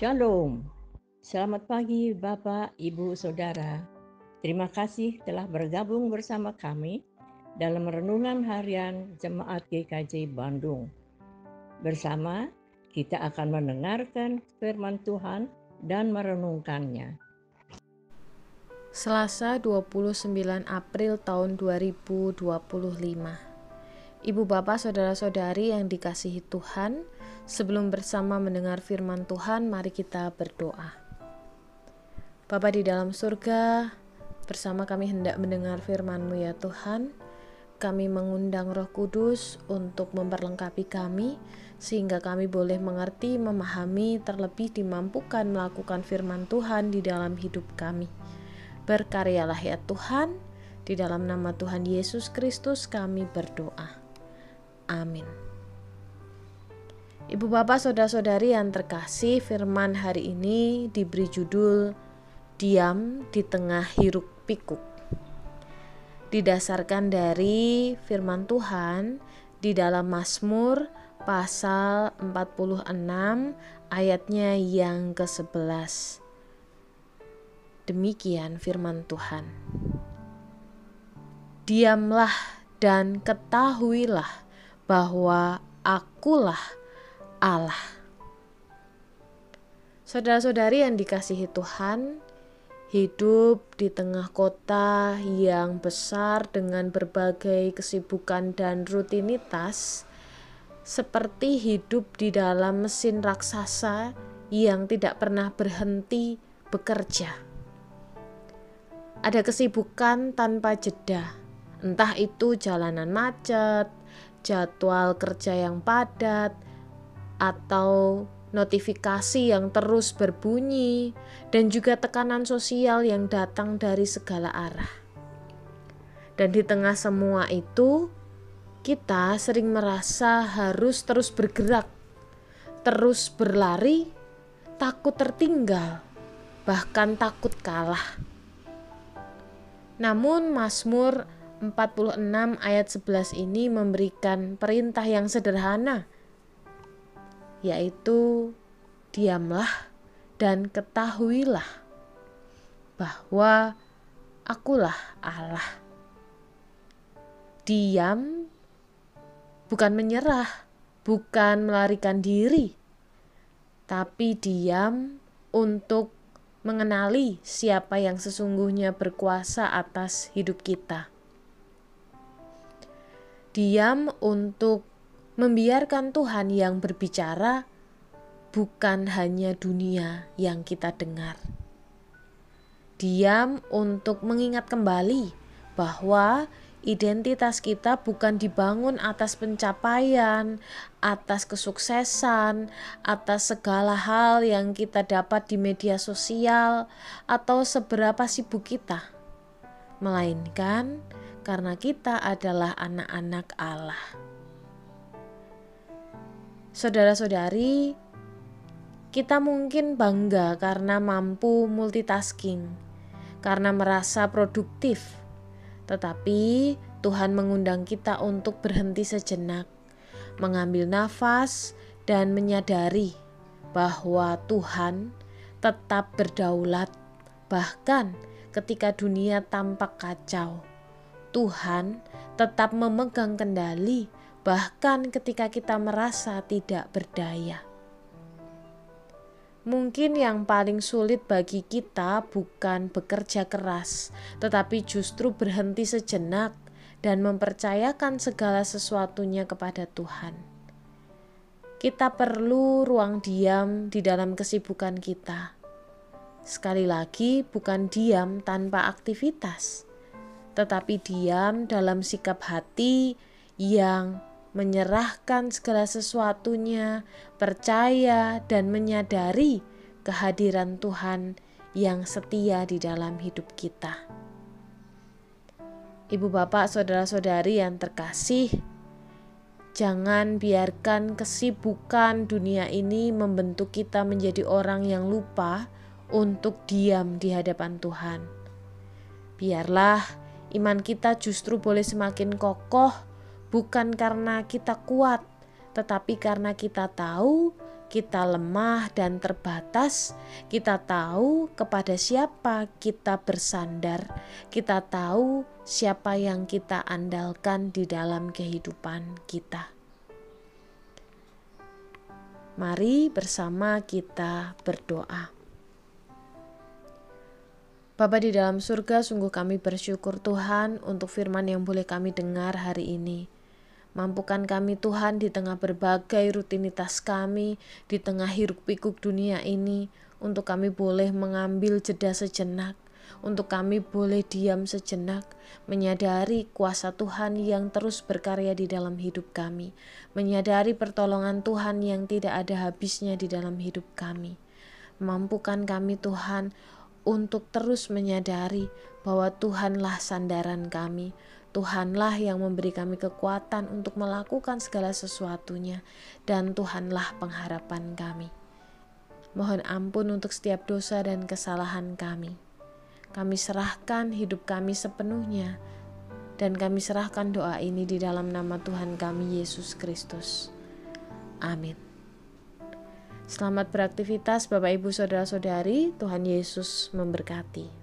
Shalom. Selamat pagi Bapak, Ibu, Saudara. Terima kasih telah bergabung bersama kami dalam renungan harian Jemaat GKJ Bandung. Bersama kita akan mendengarkan firman Tuhan dan merenungkannya. Selasa 29 April tahun 2025. Ibu bapak saudara-saudari yang dikasihi Tuhan, sebelum bersama mendengar firman Tuhan, mari kita berdoa. Bapa di dalam surga, bersama kami hendak mendengar firman-Mu ya Tuhan. Kami mengundang Roh Kudus untuk memperlengkapi kami, sehingga kami boleh mengerti, memahami, terlebih dimampukan melakukan firman Tuhan di dalam hidup kami. Berkaryalah ya Tuhan, di dalam nama Tuhan Yesus Kristus kami berdoa. Amin. Ibu bapak saudara-saudari yang terkasih, firman hari ini diberi judul Diam di Tengah Hiruk Pikuk. Didasarkan dari firman Tuhan di dalam Mazmur pasal 46 ayatnya yang ke-11. Demikian firman Tuhan. Diamlah dan ketahuilah bahwa akulah Allah. Saudara-saudari yang dikasihi Tuhan, hidup di tengah kota yang besar dengan berbagai kesibukan dan rutinitas, seperti hidup di dalam mesin raksasa yang tidak pernah berhenti bekerja. Ada kesibukan tanpa jeda, entah itu jalanan macet, jadwal kerja yang padat, atau notifikasi yang terus berbunyi, dan juga tekanan sosial yang datang dari segala arah. Dan di tengah semua itu, kita sering merasa harus terus bergerak, terus berlari, takut tertinggal, bahkan takut kalah. Namun Mazmur 46 ayat 11 ini memberikan perintah yang sederhana, yaitu diamlah dan ketahuilah bahwa akulah Allah. Diam bukan menyerah, bukan melarikan diri, tapi diam untuk mengenali siapa yang sesungguhnya berkuasa atas hidup kita. Diam untuk membiarkan Tuhan yang berbicara, bukan hanya dunia yang kita dengar. Diam untuk mengingat kembali bahwa identitas kita bukan dibangun atas pencapaian, atas kesuksesan, atas segala hal yang kita dapat di media sosial, atau seberapa sibuk kita, melainkan karena kita adalah anak-anak Allah. Saudara-saudari, kita mungkin bangga karena mampu multitasking, karena merasa produktif. Tetapi Tuhan mengundang kita untuk berhenti sejenak, mengambil nafas dan menyadari bahwa Tuhan tetap berdaulat, bahkan ketika dunia tampak kacau. Tuhan tetap memegang kendali, bahkan ketika kita merasa tidak berdaya. Mungkin yang paling sulit bagi kita bukan bekerja keras, tetapi justru berhenti sejenak dan mempercayakan segala sesuatunya kepada Tuhan. Kita perlu ruang diam di dalam kesibukan kita. Sekali lagi, bukan diam tanpa aktivitas, tetapi diam dalam sikap hati yang menyerahkan segala sesuatunya, percaya dan menyadari kehadiran Tuhan yang setia di dalam hidup kita. Ibu bapak saudara-saudari yang terkasih, jangan biarkan kesibukan dunia ini membentuk kita menjadi orang yang lupa untuk diam di hadapan Tuhan. Biarlah iman kita justru boleh semakin kokoh, bukan karena kita kuat, tetapi karena kita tahu kita lemah dan terbatas, kita tahu kepada siapa kita bersandar, kita tahu siapa yang kita andalkan di dalam kehidupan kita. Mari bersama kita berdoa. Bapa di dalam surga, sungguh kami bersyukur Tuhan untuk firman yang boleh kami dengar hari ini. Mampukan kami Tuhan di tengah berbagai rutinitas kami, di tengah hiruk pikuk dunia ini, untuk kami boleh mengambil jeda sejenak, untuk kami boleh diam sejenak, menyadari kuasa Tuhan yang terus berkarya di dalam hidup kami, menyadari pertolongan Tuhan yang tidak ada habisnya di dalam hidup kami. Mampukan kami Tuhan untuk terus menyadari bahwa Tuhanlah sandaran kami, Tuhanlah yang memberi kami kekuatan untuk melakukan segala sesuatunya, dan Tuhanlah pengharapan kami. Mohon ampun untuk setiap dosa dan kesalahan kami. Kami serahkan hidup kami sepenuhnya, dan kami serahkan doa ini di dalam nama Tuhan kami Yesus Kristus. Amin. Selamat beraktivitas Bapak Ibu Saudara-saudari, Tuhan Yesus memberkati.